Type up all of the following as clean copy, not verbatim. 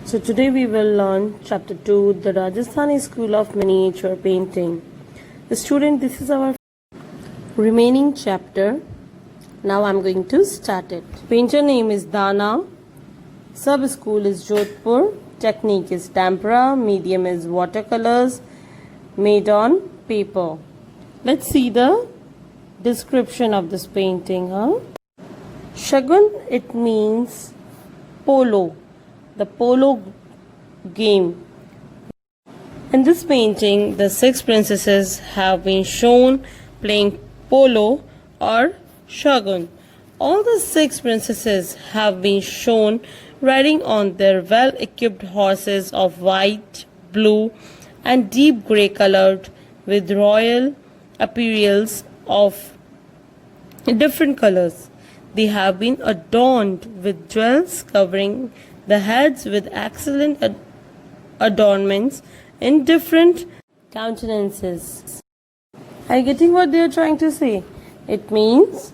So today we will learn chapter 2, the Rajasthani School of Miniature Painting. The student, this is our remaining chapter. Now I'm going to start it. Painter name is Dana. Sub school is Jodhpur. Technique is tempera. Medium is watercolors made on paper. Let's see the description of this painting. Shagun, it means polo. The polo game. In this painting, the 6 princesses have been shown playing polo or shagun. All the 6 princesses have been shown riding on their well-equipped horses of white, blue, and deep grey colored with royal apparels of different colors. They have been adorned with jewels covering the heads with excellent adornments in different countenances. Are you getting what they are trying to say? It means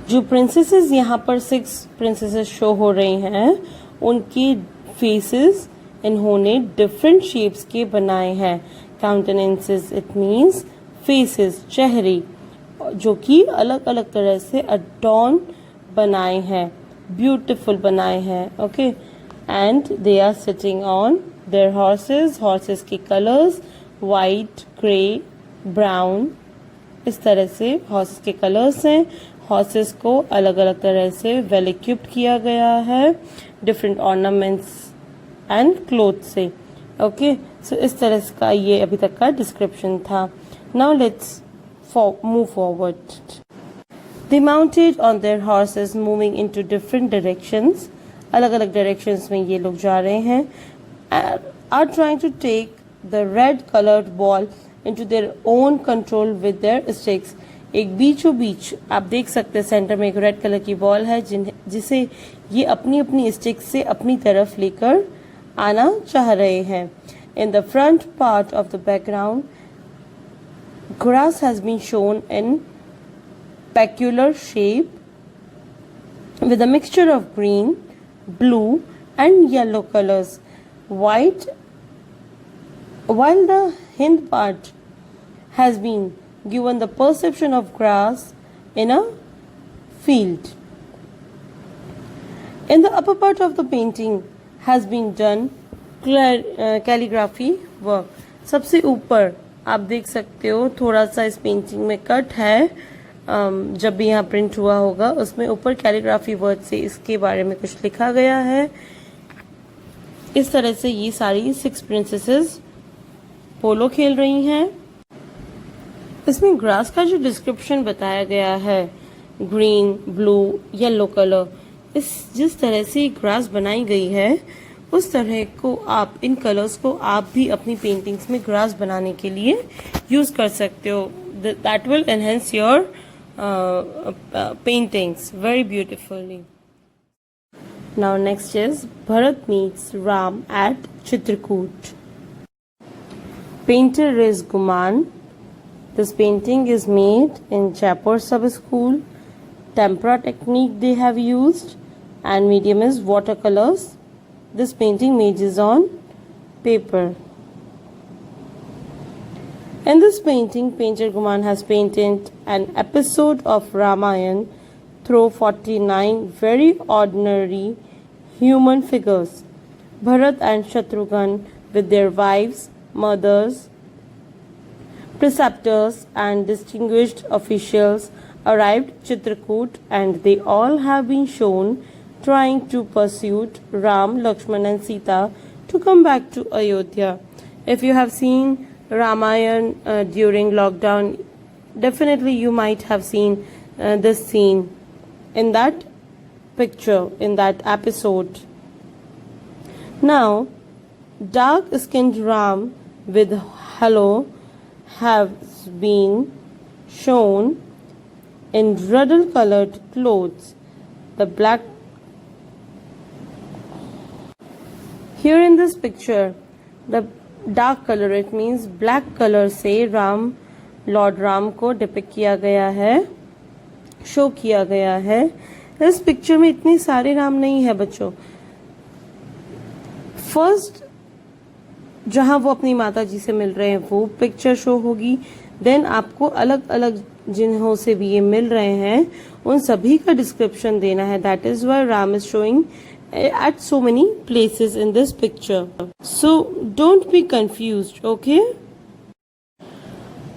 जो princesses यहाँ पर 6 princesses show हो रही हैं, उनके faces इन्होंने different shapes के बनाए हैं. Countenances, it means faces, चेहरे, जो कि अलग अलग तरह से adorn बनाए हैं, beautiful बनाए हैं. Okay, and they are sitting on their horses. Horses की colors white, grey, brown. इस तरह से horses के colors हैं. Horses को अलग अलग तरह से well equipped किया गया है different ornaments and clothes से. Okay, so इस तरह का ये अभी तक का description था. Now let's move forward. They mounted on their horses moving into different directions. अलग अलग directions में ये लोग जा रहे हैं. Are trying to take the red colored ball into their own control with their sticks. एक बीचों बीच आप देख सकते हैं सेंटर में एक रेड कलर की बॉल है जिसे ये अपनी अपनी स्टिक से अपनी तरफ लेकर आना चाह रहे हैं. In the front part of the background, grass has been shown in peculiar shape with a mixture of green, blue and yellow colors. While the hind part has been given the perception of grass in a field. In the upper part of the painting has been done calligraphy work. सबसे ऊपर आप देख सकते हो थोड़ा सा इस painting में कट है. जब भी यहाँ प्रिंट हुआ होगा उसमें ऊपर कैलीग्राफी वर्ड से इसके बारे में कुछ लिखा गया है. इस तरह से ये सारी 6 प्रिंसेसेस पोलो खेल रही हैं. इसमें ग्रास का जो डिस्क्रिप्शन बताया गया है ग्रीन, ब्लू, येलो कलर, इस जिस तरह से ग्रास बनाई गई है उस तरह को आप इन कलर्स को आप भी अपनी पेंटिंग्स में ग्रास बनाने के लिए यूज कर सकते हो. That will enhance your paintings very beautifully. Now next is Bharat meets Ram at Chitrakoot. Painter is Guman. This painting is made in Jaipur Sub School. Tempera technique they have used and medium is watercolors. This painting made is on paper. In this painting, painter Guman has painted an episode of Ramayana through 49 very ordinary human figures. Bharat and Shatrughan with their wives, mothers, preceptors and distinguished officials arrived Chitrakoot and they all have been shown trying to pursue Ram, Lakshman and Sita to come back to Ayodhya. If you have seen Ramayana during lockdown, definitely you might have seen this scene in that picture, in that episode. Now, dark-skinned Ram with halo have been shown in ruddle-colored clothes. The black here in this picture, the dark colour it means black colour से Ram, Lord Ram को depict किया गया है, show किया गया है. इस picture में इतने सारे राम नहीं है बच्चों. फर्स्ट जहाँ वो अपनी माता जी से मिल रहे हैं वो पिक्चर शो होगी, देन आपको अलग अलग जिन्हों से भी ये मिल रहे हैं उन सभी का डिस्क्रिप्शन देना है. That is why Ram is showing at so many places in this picture. So don't be confused, okay?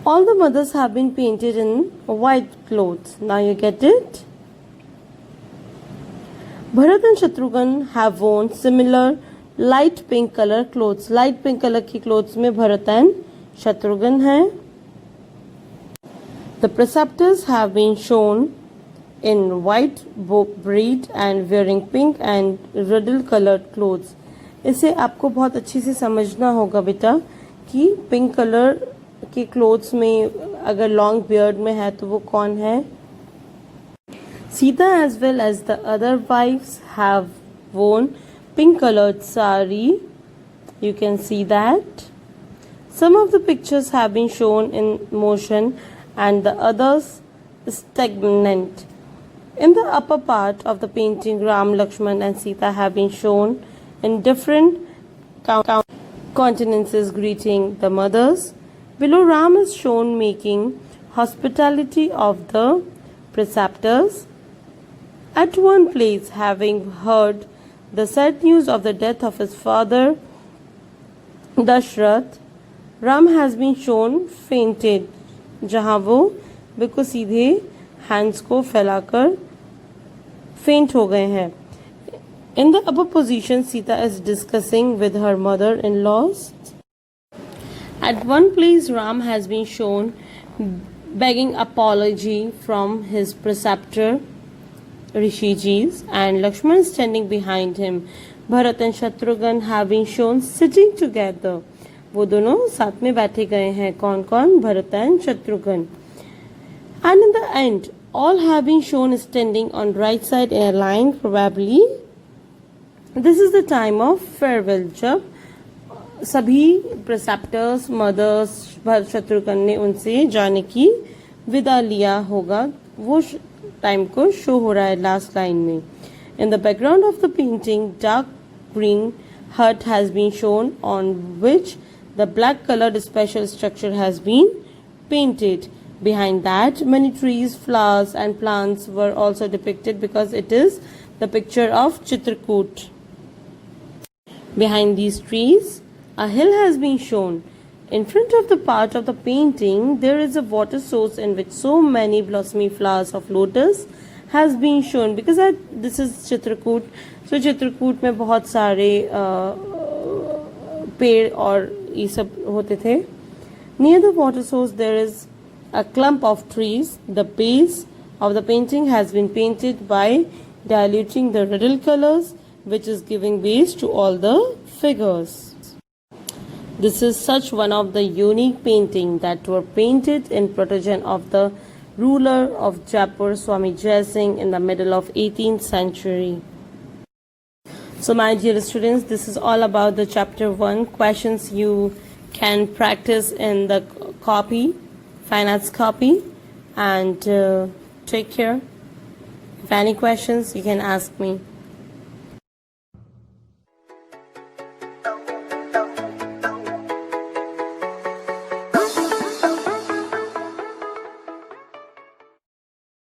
All the mothers have been painted in white clothes. Now you get it? Bharat and Shatrughan have worn similar light pink color clothes. Light pink color की clothes में Bharat and Shatrughan हैं. The preceptors have been shown in white braid and wearing pink and riddle colored clothes. इसे आपको बहुत अच्छे से समझना होगा बेटा कि पिंक कलर के क्लोथ्स में अगर लॉन्ग बियर्ड में है तो वो कौन है. Sita as well as the other wives have worn pink colored sari. You can see that. Some of the pictures have been shown in motion and the others stagnant. In the upper part of the painting, Ram, Lakshman and Sita have been shown in different countenances greeting the mothers. Below, Ram is shown making hospitality of the preceptors. At one place, having heard the sad news of the death of his father, Dashrath, Ram has been shown fainted, जहाँ वो बिल्कुल सीधे hands को फैलाकर फेंट हो गए हैं. In the upper position, Sita is discussing with her mother-in-laws. At one place, Ram has been shown begging apology from his preceptor Rishijis, and Lakshman standing behind him. Bharat and Shatrughan have been shown sitting together. वो दोनों साथ में बैठे गए हैं. कौन कौन? Bharat and Shatrughan. And in the end, all have been shown standing on right side in a line. Probably this is the time of farewell, जब सभी preceptors, mothers, भरत शत्रुघ्न ने उनसे जाने की विदा लिया होगा. वो टाइम को शो हो रहा है लास्ट लाइन में. In the background of the painting, dark green hut has been shown on which the black colored special structure has been painted. Behind that, many trees, flowers and plants were also depicted because it is the picture of Chitrakoot. Behind these trees, a hill has been shown. In front of the part of the painting, there is a water source in which so many blossomy flowers of lotus has been shown. Because this is Chitrakoot, so Chitrakoot में बहुत सारे पेड़ और ये सब होते थे. Near the water source, there is a clump of trees. The base of the painting has been painted by diluting the riddle colors, which is giving base to all the figures. This is such one of the unique paintings that were painted in protegen of the ruler of Jaipur, Swami Jai Singh, in the middle of 18th century. So my dear students, this is all about the chapter 1. Questions you can practice in the copy, fine arts copy, and take care. If any questions, you can ask me.